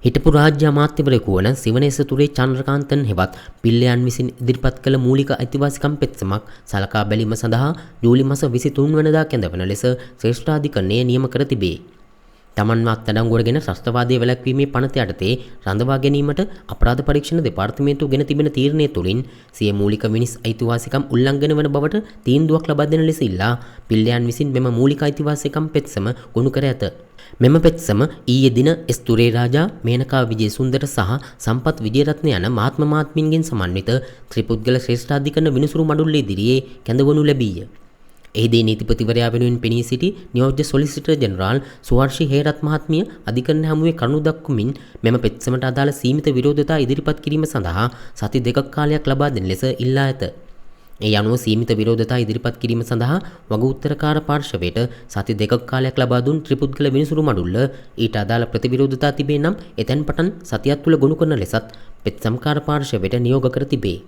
හිටපු රාජ්‍ය අමාත්‍යවරයෙකු වන සිවනේසතුරේ චන්ද්‍රකාන්තන් හෙවත් පිල්ලයන් විසින් ඉදිරිපත් කළ මූලික අයිතිවාසිකම් පෙත්සමක් සලකා බැලීම සඳහා ජූලි මාස 23 වනදා කැඳවන ලෙස ශ්‍රේෂ්ඨාධිකරණය නියම කර තිබේ. තමන්ව අත්අඩංගුවටගෙන ත්‍රස්තවාදයේ වැළැක්වීමේ පනත යටතේ රඳවා ගැනීමට අපරාධ පරීක්ෂණ දෙපාර්තමේන්තුව ගෙන තිබෙන තීරණය තුළින් සිය මූලික මිනිස් අයිතිවාසිකම් උල්ලංඝන වන බවට තීන්දුවක් ලබා දෙන ලෙස ඉල්ලා පිල්ලයන් විසින් මෙම මූලික අයිතිවාසිකම් පෙත්සම ගොනු කර ඇත. මෙම පෙත්සම ඊයේ දින එස් තුරේ රාජා, මේනකා විජේසුන්දර සහ සම්පත් විජේරත්න යන මහත්ම මහත්මින්ගෙන් සමන්විත ත්‍රිපුද්ගල ශ්‍රේෂ්ඨාධිකරණ විනිසුරු මඩුල්ල ඉදිරියේ කැඳවනු ලැබීය. එහිදී නීතිපතිවරයා වෙනුවෙන් පෙනී සිටි නියෝජ්‍ය සොලිසිටර් ජෙනරාල් සුවර්ෂි හේරත් මහත්මිය අධිකරණ හමුවේ කරුණු දක්වමින් මෙම පෙත්සමට අදාළ සීමිත විරෝධතා ඉදිරිපත් කිරීම සඳහා සති දෙකක් කාලයක් ලබා දෙන ලෙස ඉල්ලා ඇත. ඒ අනුව සීමිත විරෝධතා ඉදිරිපත් කිරීම සඳහා වග උත්තරකාර පාර්ශවයට සති දෙකක් කාලයක් ලබා දුන් ත්‍රිපුද්ගල විනිසුරු මඩුල්ල ඊට අදාළ ප්‍රතිවිරෝධතා තිබේ නම් එතැන් පටන් සතියක් තුළ ගොනු කරන ලෙසත් පෙත්සම්කාර පාර්ශවයට නියෝග කර තිබේ.